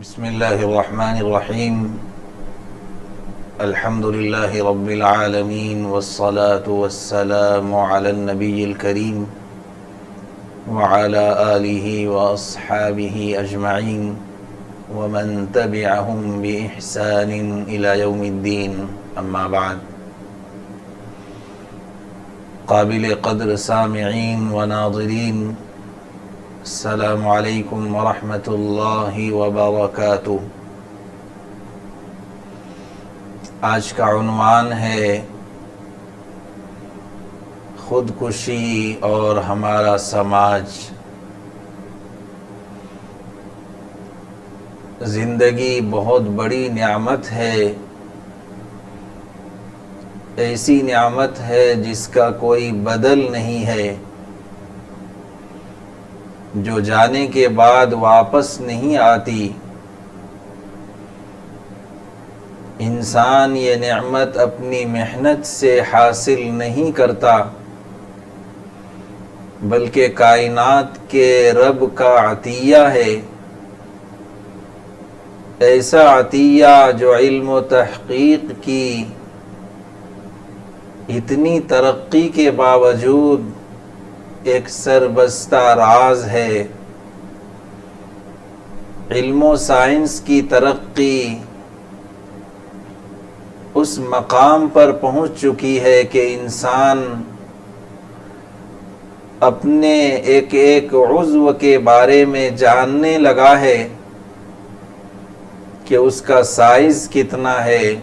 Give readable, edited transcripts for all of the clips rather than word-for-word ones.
بسم الله الرحمن الرحيم. الحمد لله رب العالمين والصلاة والسلام على النبي الكريم وعلى آله وأصحابه أجمعين ومن تبعهم بإحسان إلى يوم الدين. أما بعد، قابل قدر سامعین و ناظرین، السلام علیکم ورحمۃ اللہ وبرکاتہ۔ آج کا عنوان ہے خودکشی اور ہمارا سماج۔ زندگی بہت بڑی نعمت ہے، ایسی نعمت ہے جس کا کوئی بدل نہیں ہے، جو جانے کے بعد واپس نہیں آتی۔ انسان یہ نعمت اپنی محنت سے حاصل نہیں کرتا، بلکہ کائنات کے رب کا عطیہ ہے، ایسا عطیہ جو علم و تحقیق کی اتنی ترقی کے باوجود ایک سربستہ راز ہے۔ علم و سائنس کی ترقی اس مقام پر پہنچ چکی ہے کہ انسان اپنے ایک ایک عضو کے بارے میں جاننے لگا ہے کہ اس کا سائز کتنا ہے۔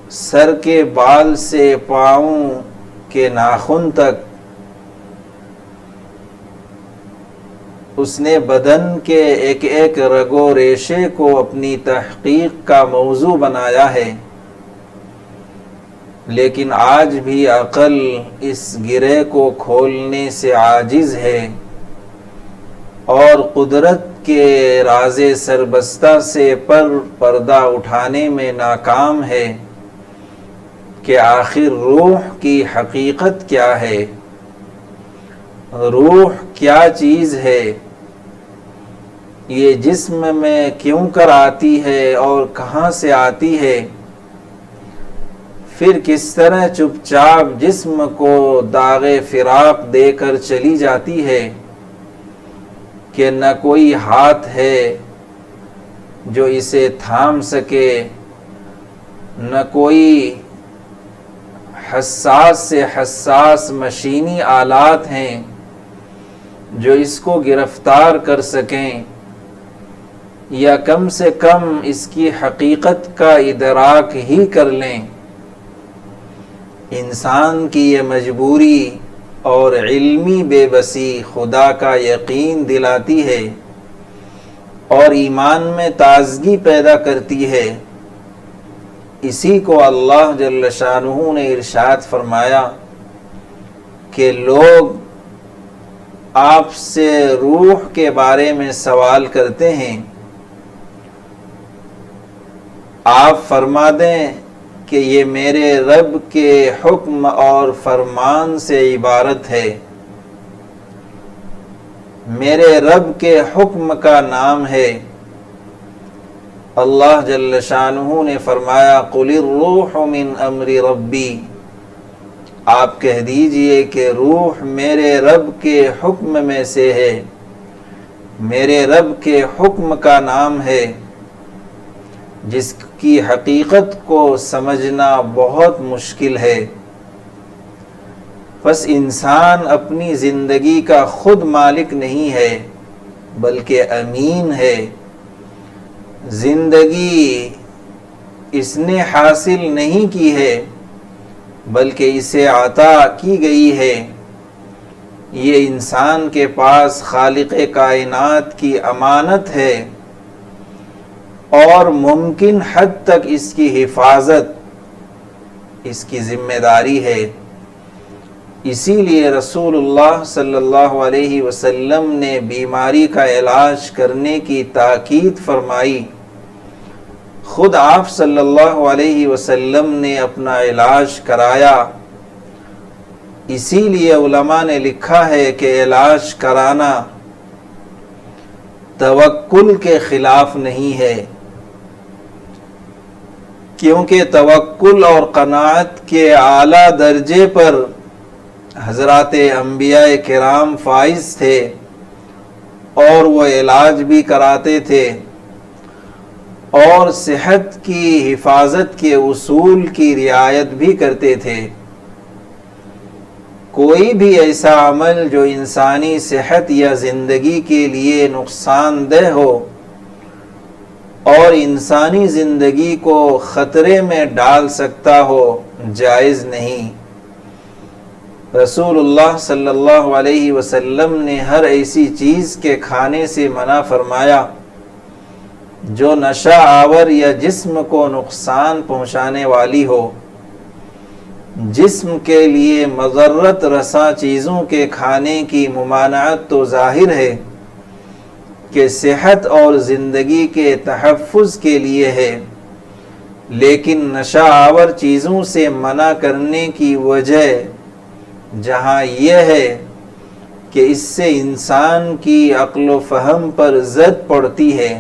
سر کے بال سے پاؤں کے ناخن تک اس نے بدن کے ایک ایک رگ و ریشے کو اپنی تحقیق کا موضوع بنایا ہے، لیکن آج بھی عقل اس گرہ کو کھولنے سے عاجز ہے اور قدرت کے راز سربستہ سے پردہ اٹھانے میں ناکام ہے کہ آخر روح کی حقیقت کیا ہے، روح کیا چیز ہے، یہ جسم میں کیوں کر آتی ہے اور کہاں سے آتی ہے، پھر کس طرح چپ چاپ جسم کو داغ فراق دے کر چلی جاتی ہے کہ نہ کوئی ہاتھ ہے جو اسے تھام سکے، نہ کوئی حساس سے حساس مشینی آلات ہیں جو اس کو گرفتار کر سکیں یا کم سے کم اس کی حقیقت کا ادراک ہی کر لیں۔ انسان کی یہ مجبوری اور علمی بے بسی خدا کا یقین دلاتی ہے اور ایمان میں تازگی پیدا کرتی ہے۔ اسی کو اللہ جل شانہ نے ارشاد فرمایا کہ لوگ آپ سے روح کے بارے میں سوال کرتے ہیں، آپ فرما دیں کہ یہ میرے رب کے حکم اور فرمان سے عبارت ہے۔ میرے رب کے حکم کا نام ہے، اللہ جل شانہ نے فرمایا قُلِ الرُّوحُ مِنْ أَمْرِ رَبِّي، آپ کہہ دیجئے کہ روح میرے رب کے حکم میں سے ہے۔ میرے رب کے حکم کا نام ہے جس کی حقیقت کو سمجھنا بہت مشکل ہے۔ بس انسان اپنی زندگی کا خود مالک نہیں ہے بلکہ امین ہے۔ زندگی اس نے حاصل نہیں کی ہے بلکہ اسے عطا کی گئی ہے۔ یہ انسان کے پاس خالق کائنات کی امانت ہے اور ممکن حد تک اس کی حفاظت اس کی ذمہ داری ہے۔ اسی لیے رسول اللہ صلی اللہ علیہ وسلم نے بیماری کا علاج کرنے کی تاکید فرمائی۔ خود آپ صلی اللہ علیہ وسلم نے اپنا علاج کرایا۔ اسی لیے علماء نے لکھا ہے کہ علاج کرانا توکل کے خلاف نہیں ہے، کیونکہ توکل اور قناعت کے اعلیٰ درجے پر حضرات انبیاء کرام فائز تھے اور وہ علاج بھی کراتے تھے اور صحت کی حفاظت کے اصول کی رعایت بھی کرتے تھے۔ کوئی بھی ایسا عمل جو انسانی صحت یا زندگی کے لیے نقصان دہ ہو اور انسانی زندگی کو خطرے میں ڈال سکتا ہو، جائز نہیں۔ رسول اللہ صلی اللہ علیہ وسلم نے ہر ایسی چیز کے کھانے سے منع فرمایا جو نشہ آور یا جسم کو نقصان پہنچانے والی ہو۔ جسم کے لیے مضرت رساں چیزوں کے کھانے کی ممانعت تو ظاہر ہے کہ صحت اور زندگی کے تحفظ کے لیے ہے، لیکن نشہ آور چیزوں سے منع کرنے کی وجہ جہاں یہ ہے کہ اس سے انسان کی عقل و فہم پر زد پڑتی ہے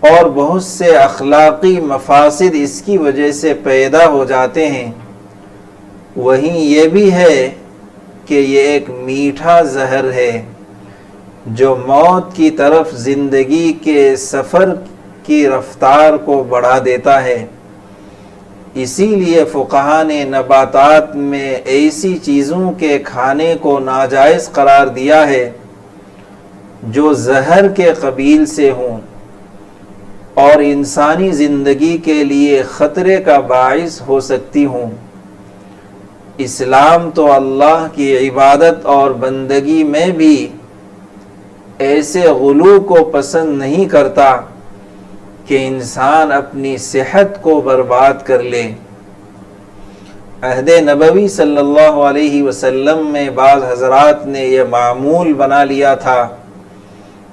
اور بہت سے اخلاقی مفاسد اس کی وجہ سے پیدا ہو جاتے ہیں، وہیں یہ بھی ہے کہ یہ ایک میٹھا زہر ہے جو موت کی طرف زندگی کے سفر کی رفتار کو بڑھا دیتا ہے۔ اسی لیے فقہا نے نباتات میں ایسی چیزوں کے کھانے کو ناجائز قرار دیا ہے جو زہر کے قبیل سے ہوں اور انسانی زندگی کے لیے خطرے کا باعث ہو سکتی ہوں۔ اسلام تو اللہ کی عبادت اور بندگی میں بھی ایسے غلو کو پسند نہیں کرتا کہ انسان اپنی صحت کو برباد کر لے۔ عہد نبوی صلی اللہ علیہ وسلم میں بعض حضرات نے یہ معمول بنا لیا تھا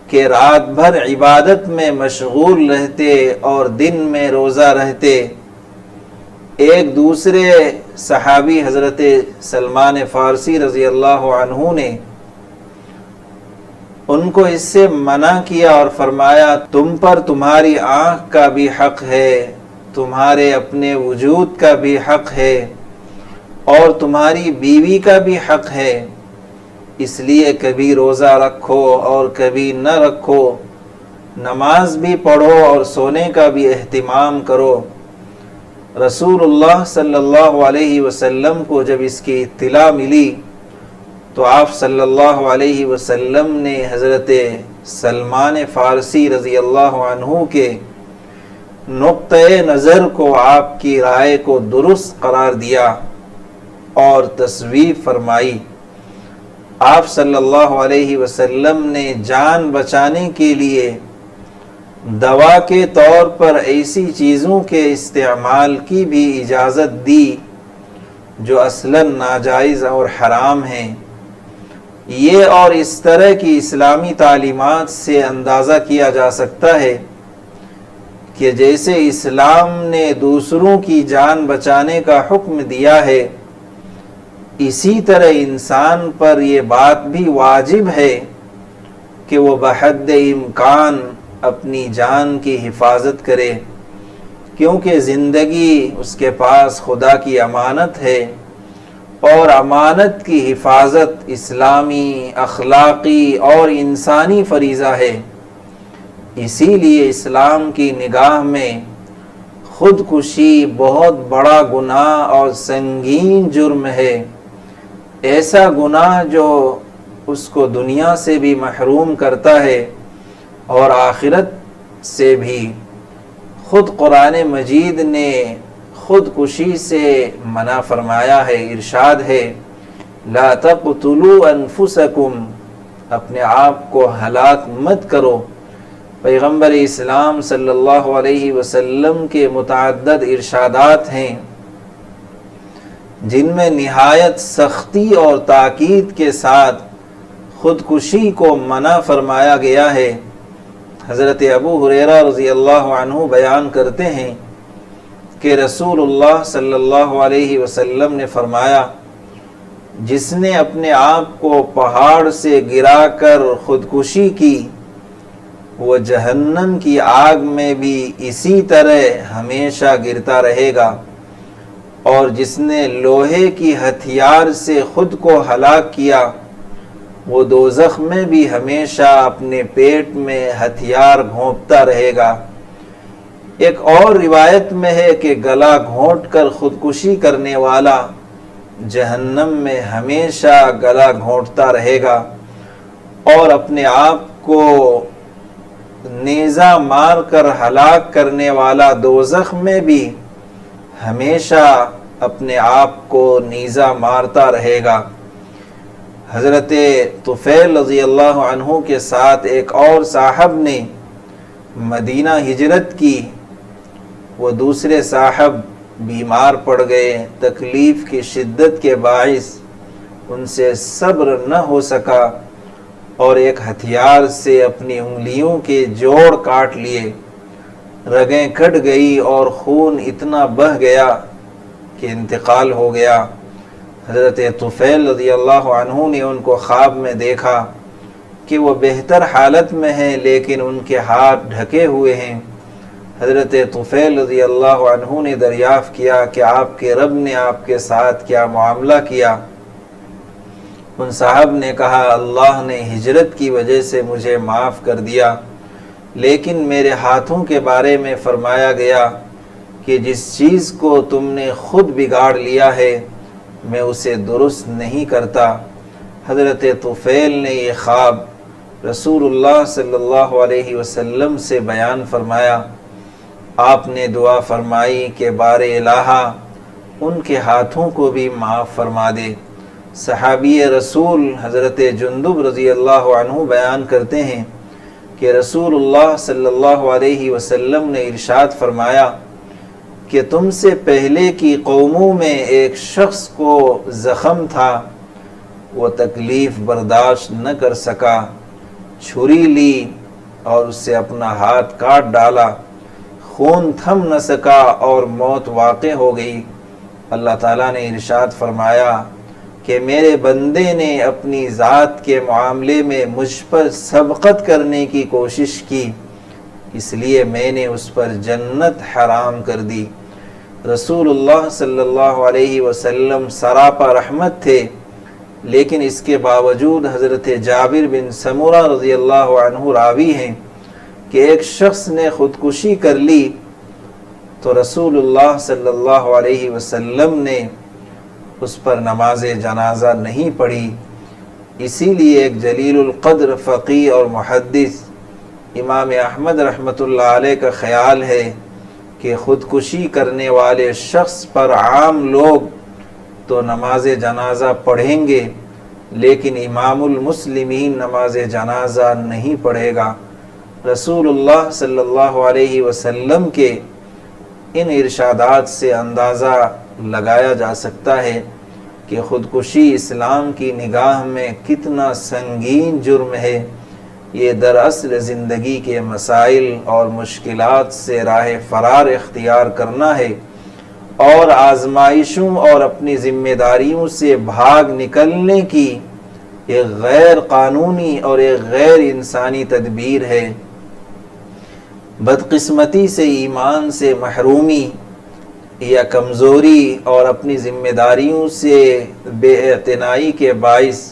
کہ رات بھر عبادت میں مشغول رہتے اور دن میں روزہ رہتے۔ ایک دوسرے صحابی حضرت سلمان فارسی رضی اللہ عنہ نے ان کو اس سے منع کیا اور فرمایا، تم پر تمہاری آنکھ کا بھی حق ہے، تمہارے اپنے وجود کا بھی حق ہے اور تمہاری بیوی کا بھی حق ہے، اس لیے کبھی روزہ رکھو اور کبھی نہ رکھو، نماز بھی پڑھو اور سونے کا بھی اہتمام کرو۔ رسول اللہ صلی اللہ علیہ وسلم کو جب اس کی اطلاع ملی تو آپ صلی اللہ علیہ وسلم نے حضرت سلمان فارسی رضی اللہ عنہ کے نقطۂ نظر کو، آپ کی رائے کو درست قرار دیا اور تصویب فرمائی۔ آپ صلی اللہ علیہ وسلم نے جان بچانے کے لیے دوا کے طور پر ایسی چیزوں کے استعمال کی بھی اجازت دی جو اصلاً ناجائز اور حرام ہیں۔ یہ اور اس طرح کی اسلامی تعلیمات سے اندازہ کیا جا سکتا ہے کہ جیسے اسلام نے دوسروں کی جان بچانے کا حکم دیا ہے، اسی طرح انسان پر یہ بات بھی واجب ہے کہ وہ بحد امکان اپنی جان کی حفاظت کرے، کیونکہ زندگی اس کے پاس خدا کی امانت ہے اور امانت کی حفاظت اسلامی، اخلاقی اور انسانی فریضہ ہے۔ اسی لیے اسلام کی نگاہ میں خودکشی بہت بڑا گناہ اور سنگین جرم ہے، ایسا گناہ جو اس کو دنیا سے بھی محروم کرتا ہے اور آخرت سے بھی۔ خود قرآن مجید نے خودکشی سے منع فرمایا ہے، ارشاد ہے، لا تقتلوا انفسکم، اپنے آپ کو ہلاک مت کرو۔ پیغمبر اسلام صلی اللہ علیہ وسلم کے متعدد ارشادات ہیں جن میں نہایت سختی اور تاکید کے ساتھ خودکشی کو منع فرمایا گیا ہے۔ حضرت ابو ہریرہ رضی اللہ عنہ بیان کرتے ہیں کہ رسول اللہ صلی اللہ علیہ وسلم نے فرمایا، جس نے اپنے آپ کو پہاڑ سے گرا کر خودکشی کی وہ جہنم کی آگ میں بھی اسی طرح ہمیشہ گرتا رہے گا، اور جس نے لوہے کی ہتھیار سے خود کو ہلاک کیا وہ دوزخ میں بھی ہمیشہ اپنے پیٹ میں ہتھیار گھونپتا رہے گا۔ ایک اور روایت میں ہے کہ گلا گھونٹ کر خودکشی کرنے والا جہنم میں ہمیشہ گلا گھونٹتا رہے گا، اور اپنے آپ کو نیزہ مار کر ہلاک کرنے والا دوزخ میں بھی ہمیشہ اپنے آپ کو نیزہ مارتا رہے گا۔ حضرت طفیل رضی اللہ عنہ کے ساتھ ایک اور صاحب نے مدینہ ہجرت کی، وہ دوسرے صاحب بیمار پڑ گئے، تکلیف کی شدت کے باعث ان سے صبر نہ ہو سکا اور ایک ہتھیار سے اپنی انگلیوں کے جوڑ کاٹ لیے، رگیں کٹ گئی اور خون اتنا بہہ گیا کہ انتقال ہو گیا۔ حضرت طفیل رضی اللہ عنہ نے ان کو خواب میں دیکھا کہ وہ بہتر حالت میں ہیں لیکن ان کے ہاتھ ڈھکے ہوئے ہیں۔ حضرت طفیل رضی اللہ عنہ نے دریافت کیا کہ آپ کے رب نے آپ کے ساتھ کیا معاملہ کیا؟ ان صاحب نے کہا، اللہ نے ہجرت کی وجہ سے مجھے معاف کر دیا، لیکن میرے ہاتھوں کے بارے میں فرمایا گیا کہ جس چیز کو تم نے خود بگاڑ لیا ہے میں اسے درست نہیں کرتا۔ حضرت طفیل نے یہ خواب رسول اللہ صلی اللہ علیہ وسلم سے بیان فرمایا۔ آپ نے دعا فرمائی کہ بار الہ ان کے ہاتھوں کو بھی معاف فرما دے۔ صحابی رسول حضرت جندب رضی اللہ عنہ بیان کرتے ہیں کہ رسول اللہ صلی اللہ علیہ وسلم نے ارشاد فرمایا کہ تم سے پہلے کی قوموں میں ایک شخص کو زخم تھا، وہ تکلیف برداشت نہ کر سکا، چھری لی اور اس سے اپنا ہاتھ کاٹ ڈالا، خون تھم نہ سکا اور موت واقع ہو گئی۔ اللہ تعالیٰ نے ارشاد فرمایا کہ میرے بندے نے اپنی ذات کے معاملے میں مجھ پر سبقت کرنے کی کوشش کی، اس لیے میں نے اس پر جنت حرام کر دی۔ رسول اللہ صلی اللہ علیہ وسلم سراپا رحمت تھے، لیکن اس کے باوجود حضرت جابر بن سمرہ رضی اللہ عنہ راوی ہیں کہ ایک شخص نے خودکشی کر لی تو رسول اللہ صلی اللہ علیہ وسلم نے اس پر نماز جنازہ نہیں پڑھی۔ اسی لیے ایک جلیل القدر فقیہ اور محدث امام احمد رحمۃ اللہ علیہ کا خیال ہے کہ خودکشی کرنے والے شخص پر عام لوگ تو نماز جنازہ پڑھیں گے لیکن امام المسلمین نماز جنازہ نہیں پڑھے گا۔ رسول اللہ صلی اللہ علیہ وسلم کے ان ارشادات سے اندازہ لگایا جا سکتا ہے کہ خودکشی اسلام کی نگاہ میں کتنا سنگین جرم ہے۔ یہ دراصل زندگی کے مسائل اور مشکلات سے راہ فرار اختیار کرنا ہے اور آزمائشوں اور اپنی ذمہ داریوں سے بھاگ نکلنے کی ایک غیر قانونی اور ایک غیر انسانی تدبیر ہے۔ بدقسمتی سے ایمان سے محرومی یا کمزوری اور اپنی ذمہ داریوں سے بے اعتنائی کے باعث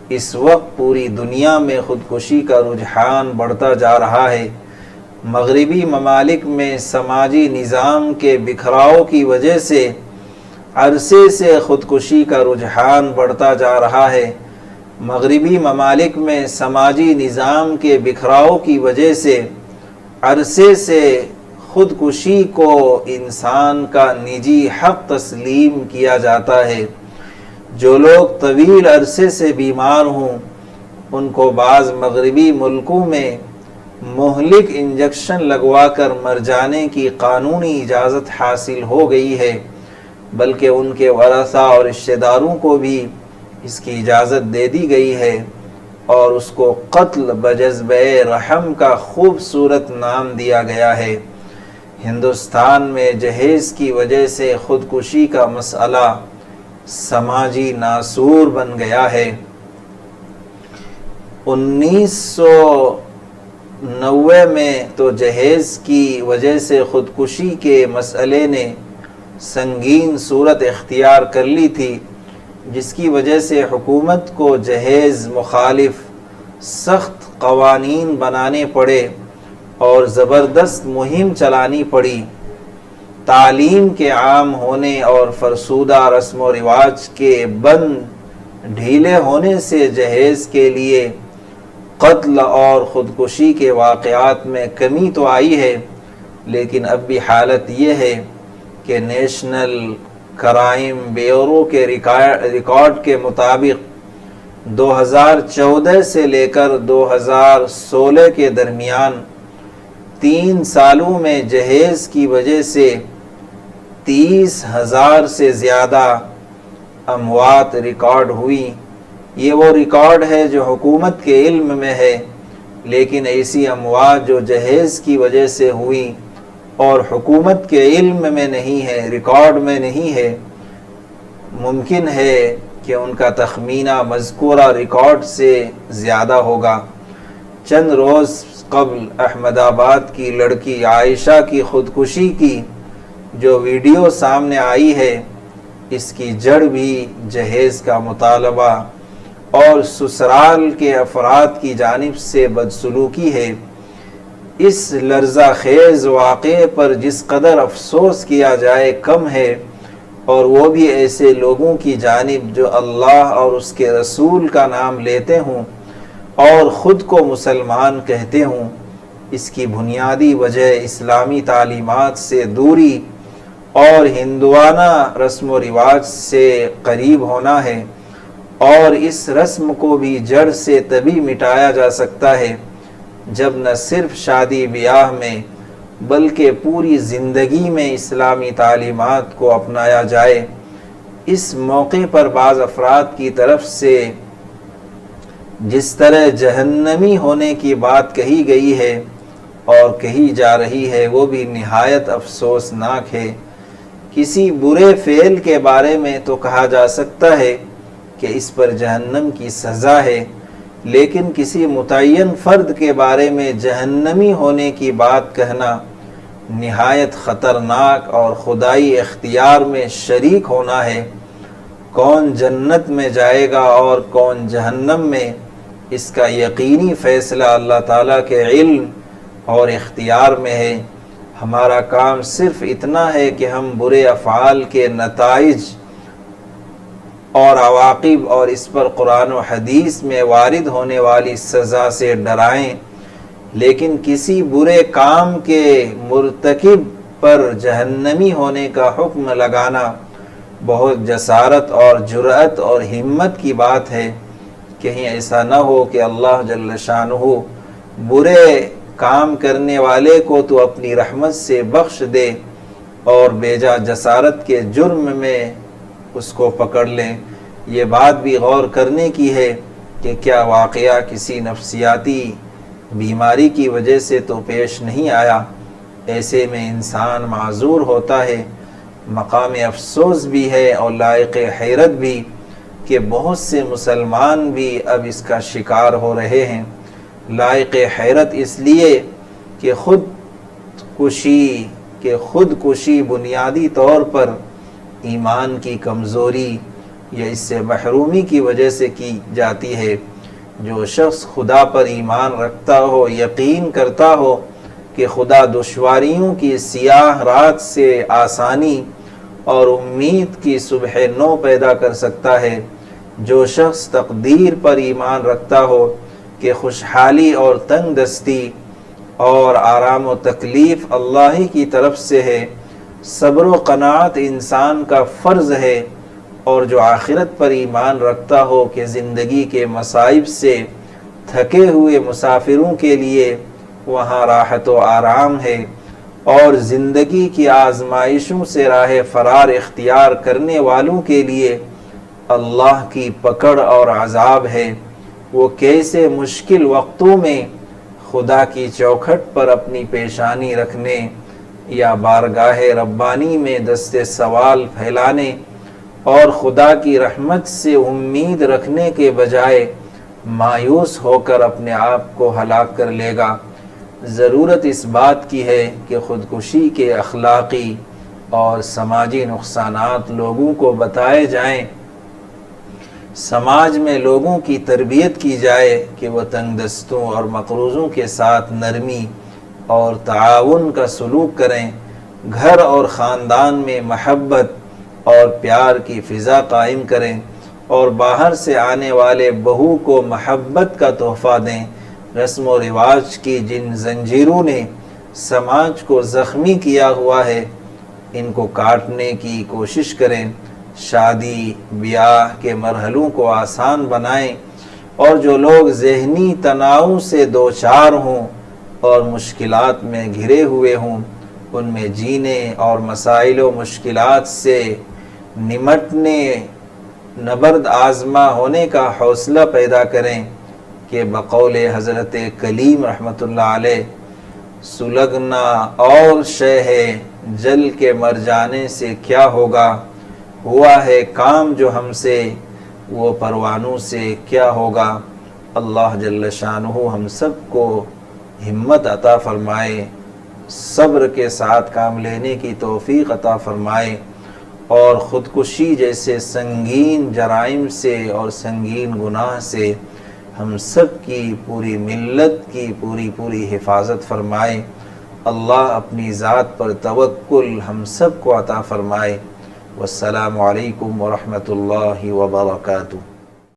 اس وقت پوری دنیا میں خودکشی کا رجحان بڑھتا جا رہا ہے۔ مغربی ممالک میں سماجی نظام کے بکھراؤ کی وجہ سے عرصے سے خودکشی کا رجحان بڑھتا جا رہا ہے۔ مغربی ممالک میں سماجی نظام کے بکھراؤ کی وجہ سے عرصے سے خودکشی کو انسان کا نجی حق تسلیم کیا جاتا ہے۔ جو لوگ طویل عرصے سے بیمار ہوں ان کو بعض مغربی ملکوں میں مہلک انجیکشن لگوا کر مر جانے کی قانونی اجازت حاصل ہو گئی ہے، بلکہ ان کے ورثاء اور رشتہ داروں کو بھی اس کی اجازت دے دی گئی ہے اور اس کو قتل بجذبہ رحم کا خوبصورت نام دیا گیا ہے۔ ہندوستان میں جہیز کی وجہ سے خودکشی کا مسئلہ سماجی ناسور بن گیا ہے۔ 1992 1990 میں تو جہیز کی وجہ سے خودکشی کے مسئلے نے سنگین صورت اختیار کر لی تھی، جس کی وجہ سے حکومت کو جہیز مخالف سخت قوانین بنانے پڑے اور زبردست مہم چلانی پڑی۔ تعلیم کے عام ہونے اور فرسودہ رسم و رواج کے بند ڈھیلے ہونے سے جہیز کے لیے قتل اور خودکشی کے واقعات میں کمی تو آئی ہے، لیکن اب بھی حالت یہ ہے کہ نیشنل کرائم بیورو کے ریکارڈ کے مطابق 2014 سے لے کر 2016 کے درمیان 3 سالوں میں جہیز کی وجہ سے 30,000 سے زیادہ اموات ریکارڈ ہوئی۔ یہ وہ ریکارڈ ہے جو حکومت کے علم میں ہے، لیکن ایسی اموات جو جہیز کی وجہ سے ہوئی اور حکومت کے علم میں نہیں ہے، ریکارڈ میں نہیں ہے، ممکن ہے کہ ان کا تخمینہ مذکورہ ریکارڈ سے زیادہ ہوگا۔ چند روز قبل احمد آباد کی لڑکی عائشہ کی خودکشی کی جو ویڈیو سامنے آئی ہے، اس کی جڑ بھی جہیز کا مطالبہ اور سسرال کے افراد کی جانب سے بدسلوکی ہے۔ اس لرزہ خیز واقعے پر جس قدر افسوس کیا جائے کم ہے، اور وہ بھی ایسے لوگوں کی جانب جو اللہ اور اس کے رسول کا نام لیتے ہوں اور خود کو مسلمان کہتے ہوں۔ اس کی بنیادی وجہ اسلامی تعلیمات سے دوری اور ہندوانہ رسم و رواج سے قریب ہونا ہے، اور اس رسم کو بھی جڑ سے تبھی مٹایا جا سکتا ہے جب نہ صرف شادی بیاہ میں بلکہ پوری زندگی میں اسلامی تعلیمات کو اپنایا جائے۔ اس موقع پر بعض افراد کی طرف سے جس طرح جہنمی ہونے کی بات کہی گئی ہے اور کہی جا رہی ہے، وہ بھی نہایت افسوسناک ہے۔ کسی برے فعل کے بارے میں تو کہا جا سکتا ہے کہ اس پر جہنم کی سزا ہے، لیکن کسی متعین فرد کے بارے میں جہنمی ہونے کی بات کہنا نہایت خطرناک اور خدائی اختیار میں شریک ہونا ہے۔ کون جنت میں جائے گا اور کون جہنم میں، اس کا یقینی فیصلہ اللہ تعالیٰ کے علم اور اختیار میں ہے۔ ہمارا کام صرف اتنا ہے کہ ہم برے افعال کے نتائج اور عواقب اور اس پر قرآن و حدیث میں وارد ہونے والی سزا سے ڈرائیں، لیکن کسی برے کام کے مرتکب پر جہنمی ہونے کا حکم لگانا بہت جسارت اور جرأت اور ہمت کی بات ہے۔ کہیں ایسا نہ ہو کہ اللہ جل شانہ برے کام کرنے والے کو تو اپنی رحمت سے بخش دے اور بیجا جسارت کے جرم میں اس کو پکڑ لیں۔ یہ بات بھی غور کرنے کی ہے کہ کیا واقعہ کسی نفسیاتی بیماری کی وجہ سے تو پیش نہیں آیا۔ ایسے میں انسان معذور ہوتا ہے۔ مقام افسوس بھی ہے اور لائق حیرت بھی کہ بہت سے مسلمان بھی اب اس کا شکار ہو رہے ہیں۔ لائق حیرت اس لیے کہ خودکشی بنیادی طور پر ایمان کی کمزوری یا اس سے محرومی کی وجہ سے کی جاتی ہے۔ جو شخص خدا پر ایمان رکھتا ہو، یقین کرتا ہو کہ خدا دشواریوں کی سیاہ رات سے آسانی اور امید کی صبح نو پیدا کر سکتا ہے، جو شخص تقدیر پر ایمان رکھتا ہو کہ خوشحالی اور تنگ دستی اور آرام و تکلیف اللہ ہی کی طرف سے ہے، صبر و قناعت انسان کا فرض ہے، اور جو آخرت پر ایمان رکھتا ہو کہ زندگی کے مصائب سے تھکے ہوئے مسافروں کے لیے وہاں راحت و آرام ہے، اور زندگی کی آزمائشوں سے راہ فرار اختیار کرنے والوں کے لیے اللہ کی پکڑ اور عذاب ہے۔ وہ کیسے مشکل وقتوں میں خدا کی چوکھٹ پر اپنی پیشانی رکھنے یا بارگاہ ربانی میں دست سوال پھیلانے اور خدا کی رحمت سے امید رکھنے کے بجائے مایوس ہو کر اپنے آپ کو ہلاک کر لے گا۔ ضرورت اس بات کی ہے کہ خودکشی کے اخلاقی اور سماجی نقصانات لوگوں کو بتائے جائیں، سماج میں لوگوں کی تربیت کی جائے کہ وہ تنگ دستوں اور مقروضوں کے ساتھ نرمی اور تعاون کا سلوک کریں، گھر اور خاندان میں محبت اور پیار کی فضا قائم کریں، اور باہر سے آنے والے بہو کو محبت کا تحفہ دیں۔ رسم و رواج کی جن زنجیروں نے سماج کو زخمی کیا ہوا ہے، ان کو کاٹنے کی کوشش کریں، شادی بیاہ کے مرحلوں کو آسان بنائیں، اور جو لوگ ذہنی تناؤ سے دوچار ہوں اور مشکلات میں گھرے ہوئے ہوں، ان میں جینے اور مسائل و مشکلات سے نمٹنے، نبرد آزما ہونے کا حوصلہ پیدا کریں کہ بقول حضرت کلیم رحمۃ اللہ علیہ، سلگنا اور شے ہے، جل کے مر جانے سے کیا ہوگا، ہوا ہے کام جو ہم سے، وہ پروانوں سے کیا ہوگا۔ اللہ جل شانہ ہم سب کو ہمت عطا فرمائے، صبر کے ساتھ کام لینے کی توفیق عطا فرمائے، اور خودکشی جیسے سنگین جرائم سے اور سنگین گناہ سے ہم سب کی، پوری ملت کی پوری حفاظت فرمائے۔ اللہ اپنی ذات پر توکل ہم سب کو عطا فرمائے۔ والسلام علیکم ورحمۃ اللہ وبرکاتہ۔